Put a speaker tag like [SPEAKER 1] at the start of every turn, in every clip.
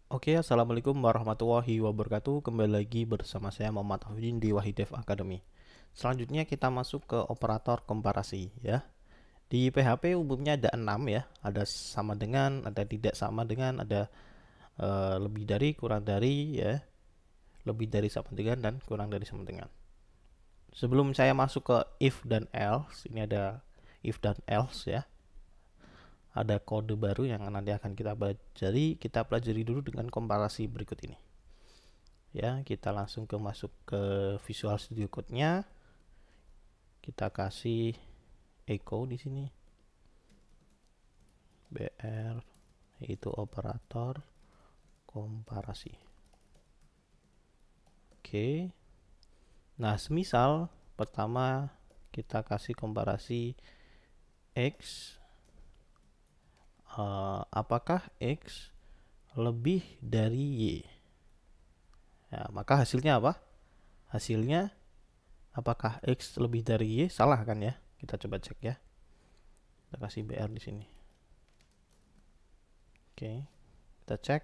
[SPEAKER 1] Oke, assalamualaikum warahmatullahi wabarakatuh. Kembali lagi bersama saya Muhammad Afidin di Wahidev Academy. Selanjutnya kita masuk ke operator komparasi ya. Di PHP umumnya ada 6 ya. Ada sama dengan, ada tidak sama dengan, ada lebih dari, kurang dari ya, lebih dari sama dengan dan kurang dari sama dengan. Sebelum saya masuk ke if dan else, ini ada if dan else ya. Ada kode baru yang nanti akan kita pelajari dulu dengan komparasi berikut ini. Ya, kita langsung masuk ke Visual Studio Code-nya. Kita kasih echo di sini. BR yaitu operator komparasi. Oke. Nah, semisal pertama kita kasih komparasi X, apakah X lebih dari Y? Ya, maka hasilnya apa? Hasilnya apakah X lebih dari Y? Salah kan ya? Kita coba cek ya. Kita kasih BR di sini. Oke, kita cek.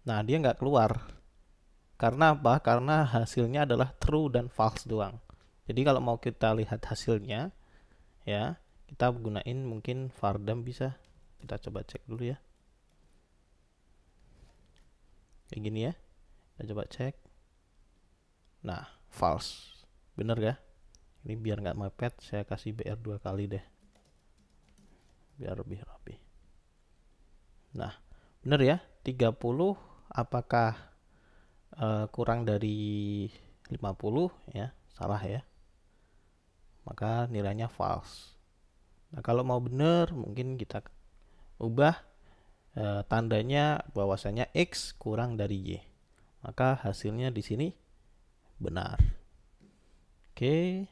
[SPEAKER 1] Nah, dia nggak keluar. Karena apa? Karena hasilnya adalah true dan false doang. Jadi kalau mau kita lihat hasilnya, ya kita gunain mungkin vardam bisa. Kita coba cek dulu ya. Kayak gini ya. Kita coba cek. Nah, false. Bener ya? Ini biar nggak mepet, saya kasih BR 2 kali deh. Biar lebih rapi. Nah, bener ya? 30 apakah kurang dari 50 ya? Salah ya. Maka nilainya false. Nah, kalau mau bener mungkin kita ubah tandanya bahwasanya X kurang dari Y. Maka hasilnya di sini benar. Oke.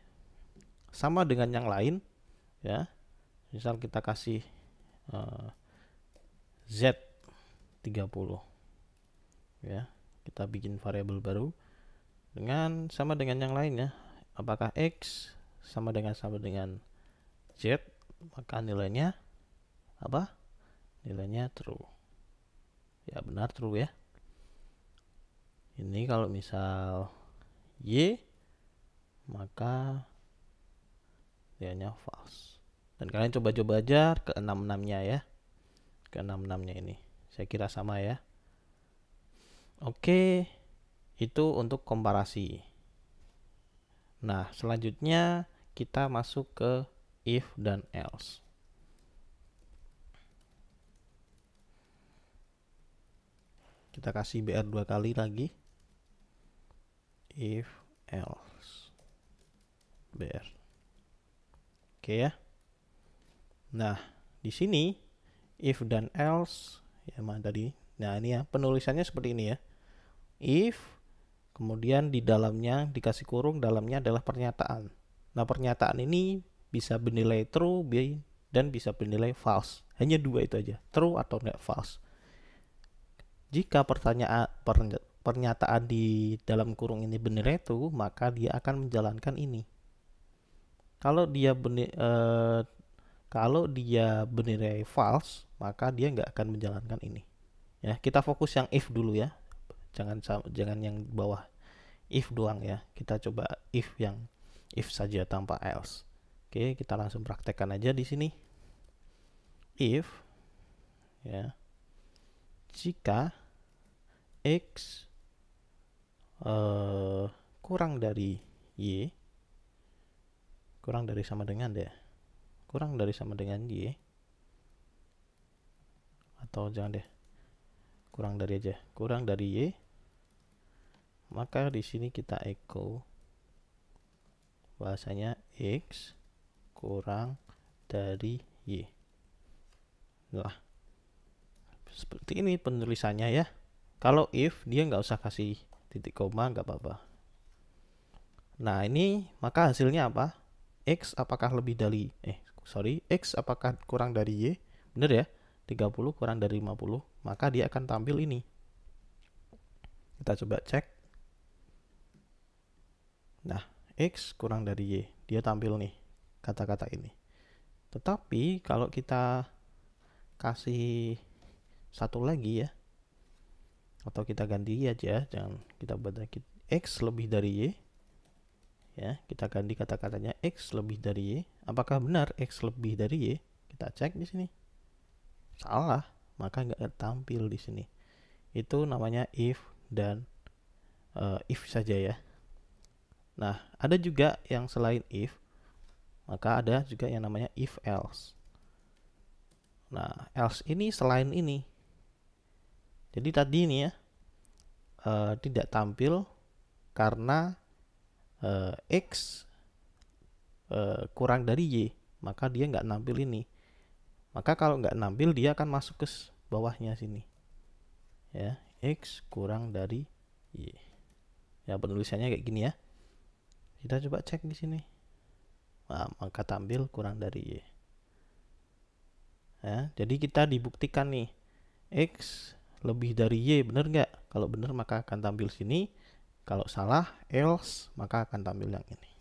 [SPEAKER 1] Sama dengan yang lain ya. Misal kita kasih Z 30 ya. Kita bikin variabel baru dengan sama dengan yang lainnya. Apakah X sama dengan Z, maka nilainya apa? Nilainya true. Ya, benar true ya. Ini kalau misal Y, maka nilainya false. Dan kalian coba-coba aja ke 66-nya ya. Ke 66-nya ini. Saya kira sama ya. Oke, itu untuk komparasi. Nah, selanjutnya kita masuk ke if dan else. Kita kasih BR 2 kali lagi. If, else. BR. Oke ya. Nah, di sini if dan else ya tadi. Nah, ini ya, penulisannya seperti ini ya. If, kemudian di dalamnya dikasih kurung, dalamnya adalah pernyataan. Nah, pernyataan ini bisa bernilai true dan bisa bernilai false. Hanya dua itu aja, true atau enggak false. Jika pernyataan di dalam kurung ini bernilai true, maka dia akan menjalankan ini. Kalau dia bernilai false, maka dia nggak akan menjalankan ini. Ya, kita fokus yang if dulu ya. Jangan yang bawah. If doang ya. Kita coba if saja tanpa else. Oke, kita langsung praktekkan aja di sini. If ya, jika X kurang dari Y, kurang dari sama dengan Y, atau jangan deh, kurang dari Y, maka di sini kita echo bahasanya X kurang dari Y. Nah, seperti ini penulisannya ya. Kalau if, dia nggak usah kasih titik koma, nggak apa-apa. Nah, ini maka hasilnya apa? X apakah X apakah kurang dari Y? Bener ya? 30 kurang dari 50, maka dia akan tampil ini. Kita coba cek. Nah, X kurang dari Y, dia tampil nih kata-kata ini. Tetapi kalau kita kasih satu lagi ya, atau kita ganti aja, jangan kita buat lagi X lebih dari Y ya, kita ganti kata-katanya X lebih dari Y. Apakah benar X lebih dari Y? Kita cek di sini. Salah, maka nggak tampil di sini. Itu namanya if dan if saja ya. Nah, ada juga yang selain if, maka ada juga yang namanya if else. Nah, else ini selain ini. Jadi tadi ini ya tidak tampil karena X kurang dari Y, maka dia nggak nampil ini. Maka kalau nggak nampil dia akan masuk ke bawahnya sini. Ya, X kurang dari Y. Ya, penulisannya kayak gini ya. Kita coba cek di sini. Nah, maka tampil kurang dari Y. Ya, jadi kita dibuktikan nih X lebih dari Y, benar nggak? Kalau benar maka akan tampil sini. Kalau salah, else, maka akan tampil yang ini.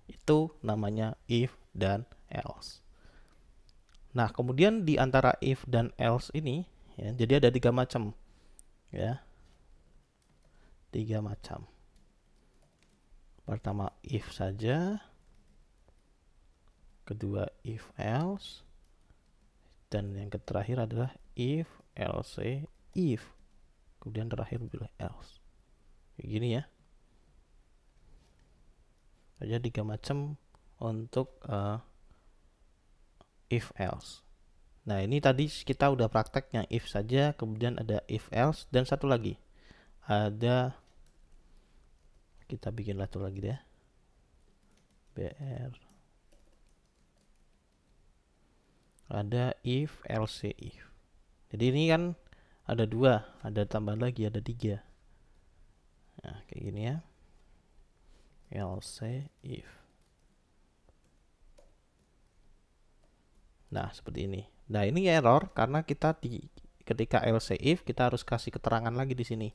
[SPEAKER 1] Itu namanya if dan else. Nah, kemudian di antara if dan else ini, ya, jadi ada 3 macam. Ya, 3 macam. Pertama if saja, kedua if else, dan yang terakhir adalah if else if, kemudian terakhir pilih else. Kayak gini ya. Ada 3 macam untuk if else. Nah, ini tadi kita udah praktek yang if saja, kemudian ada if else, dan satu lagi ada, kita bikin satu lagi deh, BR, ada if else if. Jadi ini kan ada 2, ada tambahan lagi, ada 3. Nah, kayak gini ya, else if. Nah, seperti ini. Nah, ini error karena kita ketika else if kita harus kasih keterangan lagi di sini.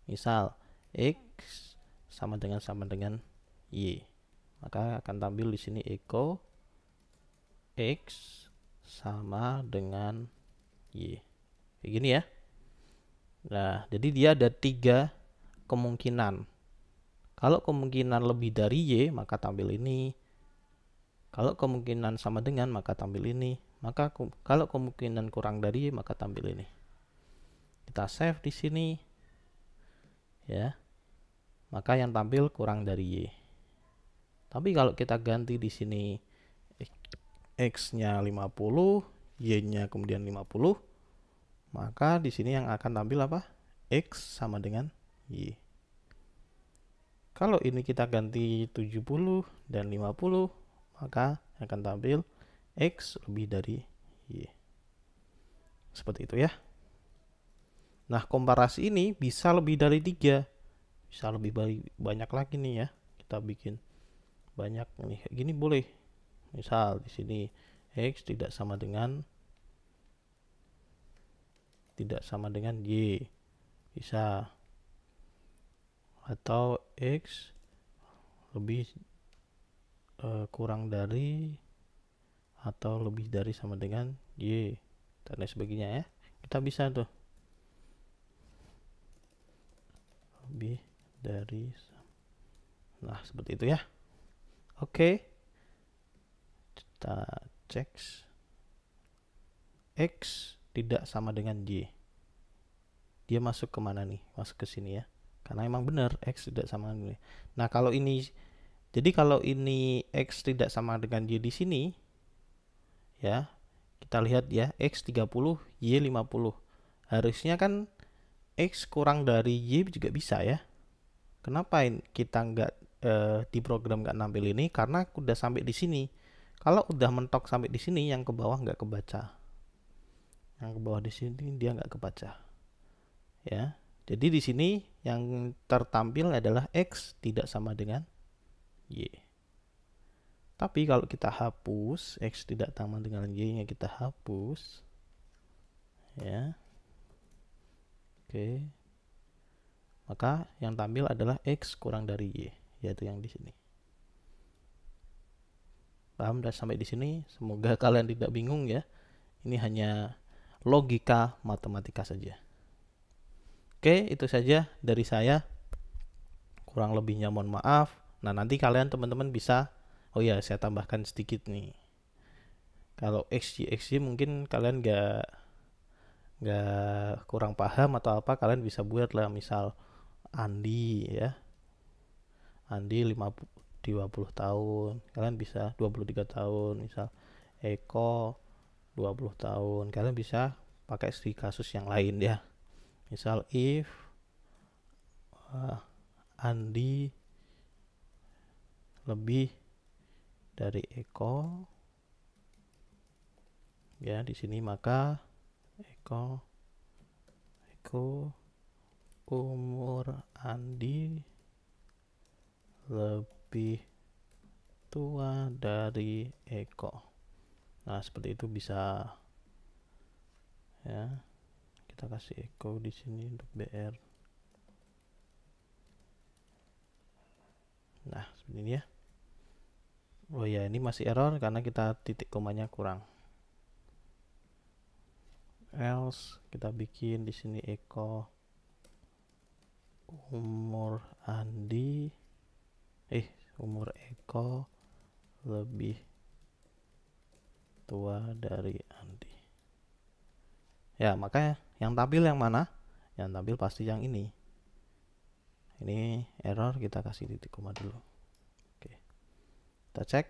[SPEAKER 1] Misal X sama dengan Y. Maka akan tampil di sini echo X sama dengan Y. Kayak gini ya. Nah, jadi dia ada 3 kemungkinan. Kalau kemungkinan lebih dari Y, maka tampil ini. Kalau kemungkinan sama dengan, maka tampil ini. Maka kalau kemungkinan kurang dari Y, maka tampil ini. Kita save di sini. Ya. Maka yang tampil kurang dari Y. Tapi kalau kita ganti di sini X-nya 50, Y-nya kemudian 50, maka di sini yang akan tampil apa? X sama dengan Y. Kalau ini kita ganti 70 dan 50, maka akan tampil X lebih dari Y. Seperti itu ya. Nah, komparasi ini bisa lebih dari 3. Bisa lebih banyak lagi nih ya. Kita bikin banyak nih. Kayak gini boleh. Misal di sini X tidak sama dengan Y. Bisa. Atau X lebih kurang dari atau lebih dari sama dengan Y, dan lain sebagainya ya. Kita bisa tuh lebih dari, nah seperti itu ya. Oke, kita cek X tidak sama dengan Y, dia masuk kemana nih? Masuk ke sini ya, karena emang benar X tidak sama dengan Y. Nah, kalau ini, jadi kalau ini X tidak sama dengan Y di sini ya, kita lihat ya, X 30, Y 50. Harusnya kan X kurang dari Y juga bisa ya. Kenapa kita nggak di program nggak nampil ini? Karena udah sampai di sini. Kalau udah mentok sampai di sini, yang ke bawah nggak kebaca. Yang ke bawah di sini dia nggak kebaca. Ya. Jadi di sini yang tertampil adalah X tidak sama dengan Y. Tapi kalau kita hapus X tidak sama dengan Y nya, kita hapus ya. Oke. Maka yang tampil adalah X kurang dari Y, yaitu yang di sini. Paham? Dan sampai di sini semoga kalian tidak bingung ya. Ini hanya logika matematika saja. Oke, itu saja dari saya. Kurang lebihnya mohon maaf. Nah, nanti kalian teman-teman bisa, oh ya, saya tambahkan sedikit nih. Kalau XY mungkin kalian nggak kurang paham atau apa, kalian bisa buat lah, misal Andi ya. Andi 20 tahun, kalian bisa 23 tahun, misal Eko 20 tahun, kalian bisa pakai studi kasus yang lain ya. Misal if Andi lebih dari Eko ya, di sini maka Eko umur Andi lebih tua dari Eko. Nah, seperti itu bisa ya. Kita kasih Eko di sini untuk BR. Nah, seperti ini ya. Oh ya, ini masih error karena kita titik komanya kurang. Else kita bikin di sini Eko umur Eko lebih tua dari Andi. Ya, makanya yang tampil yang mana? Yang tampil pasti yang ini. Ini error, kita kasih titik koma dulu. Oke. Kita cek.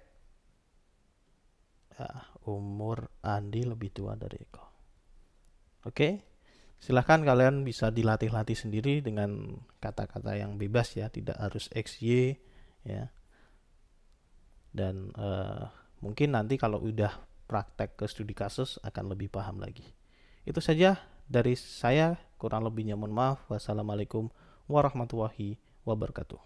[SPEAKER 1] Ya, umur Andi lebih tua dari Eko. Oke. Silahkan kalian bisa dilatih-latih sendiri dengan kata-kata yang bebas ya, tidak harus XY ya. Dan mungkin nanti kalau udah praktek ke studi kasus akan lebih paham lagi. Itu saja dari saya, kurang lebihnya mohon maaf. Wassalamualaikum warahmatullahi wabarakatuh.